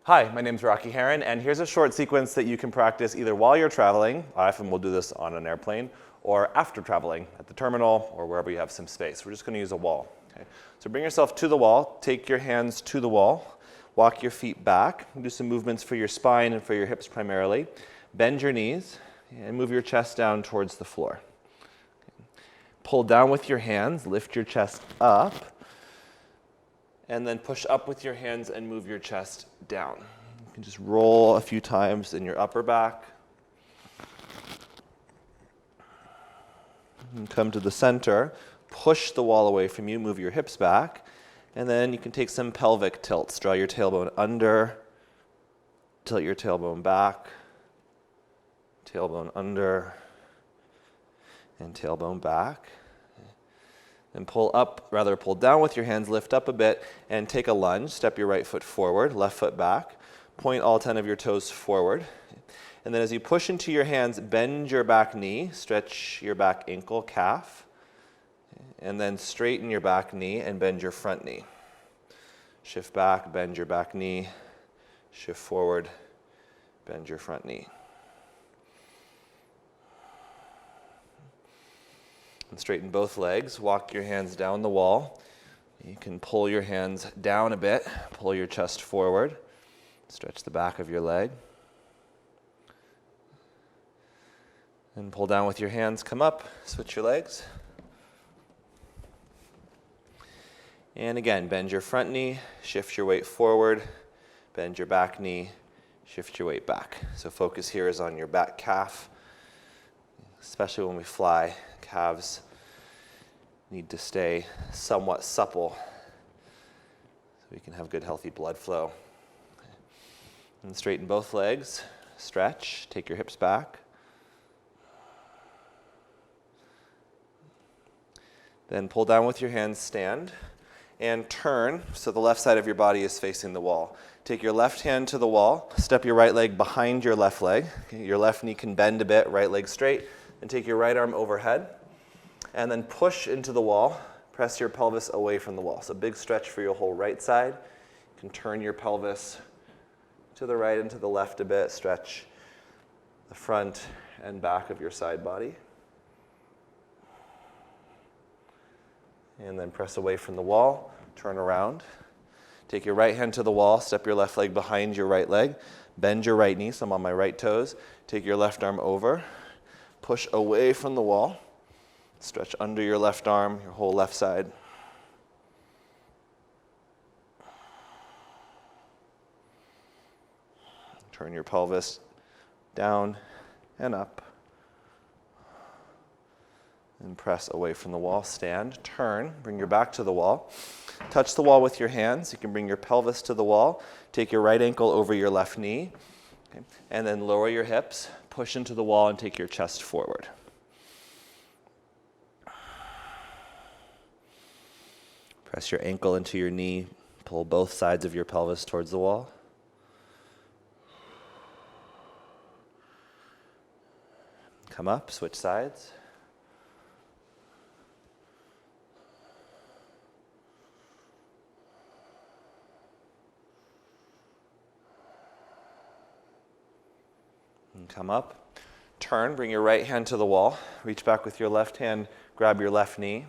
Hi, my name's Heron, and here's a short sequence that you can practice either while you're traveling, I often will do this on an airplane, or after traveling at the terminal or wherever you have some space. We're just going to use a wall. Okay? So bring yourself to the wall, take your hands to the wall, walk your feet back, do some movements for your spine and for your hips primarily. Bend your knees and move your chest down towards the floor. Okay. Pull down with your hands, lift your chest up, and then push up with your hands and move your chest down. You can just roll a few times in your upper back. And come to the center, push the wall away from you, move your hips back, and then you can take some pelvic tilts. Draw your tailbone under, tilt your tailbone back, tailbone under, and tailbone back. And pull down with your hands, lift up a bit, and take a lunge. Step your right foot forward, left foot back. Point all 10 of your toes forward. And then as you push into your hands, bend your back knee, stretch your back ankle, calf. And then straighten your back knee and bend your front knee. Shift back, bend your back knee, shift forward, bend your front knee. And straighten both legs, walk your hands down the wall. You can pull your hands down a bit, pull your chest forward, stretch the back of your leg. And pull down with your hands, come up, switch your legs. And again, bend your front knee, shift your weight forward, bend your back knee, shift your weight back. So focus here is on your back calf, especially when we fly. Calves need to stay somewhat supple so we can have good healthy blood flow. And straighten both legs, stretch, take your hips back. Then pull down with your hands, stand, and turn so the left side of your body is facing the wall. Take your left hand to the wall, step your right leg behind your left leg. Okay, your left knee can bend a bit, right leg straight, and take your right arm overhead. And then push into the wall, press your pelvis away from the wall. So big stretch for your whole right side. You can turn your pelvis to the right and to the left a bit, stretch the front and back of your side body. And then press away from the wall, turn around. Take your right hand to the wall, step your left leg behind your right leg, bend your right knee, so I'm on my right toes. Take your left arm over, push away from the wall. Stretch under your left arm, your whole left side. Turn your pelvis down and up. And press away from the wall. Stand, turn, bring your back to the wall. Touch the wall with your hands. You can bring your pelvis to the wall. Take your right ankle over your left knee. Okay. And then lower your hips, push into the wall, and take your chest forward. Press your ankle into your knee, pull both sides of your pelvis towards the wall. Come up, switch sides. And come up. Turn, bring your right hand to the wall. Reach back with your left hand, grab your left knee.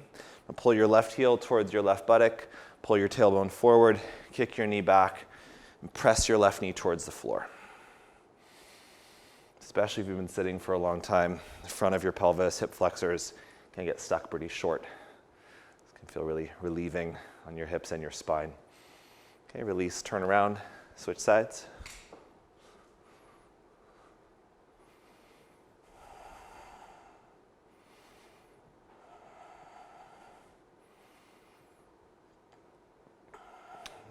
Pull your left heel towards your left buttock, pull your tailbone forward, kick your knee back, and press your left knee towards the floor. Especially if you've been sitting for a long time, the front of your pelvis, hip flexors can get stuck pretty short. This can feel really relieving on your hips and your spine. Okay, release, turn around, switch sides.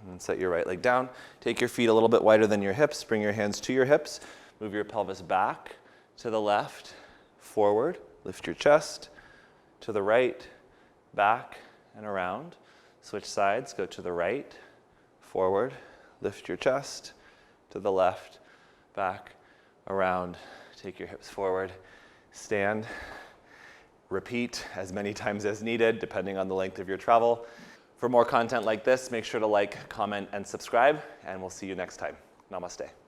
And set your right leg down. Take your feet a little bit wider than your hips. Bring your hands to your hips. Move your pelvis back to the left, forward. Lift your chest to the right, back, and around. Switch sides. Go to the right, forward. Lift your chest to the left, back, around. Take your hips forward. Stand. Repeat as many times as needed, depending on the length of your travel. For more content like this, make sure to like, comment, and subscribe, and we'll see you next time. Namaste.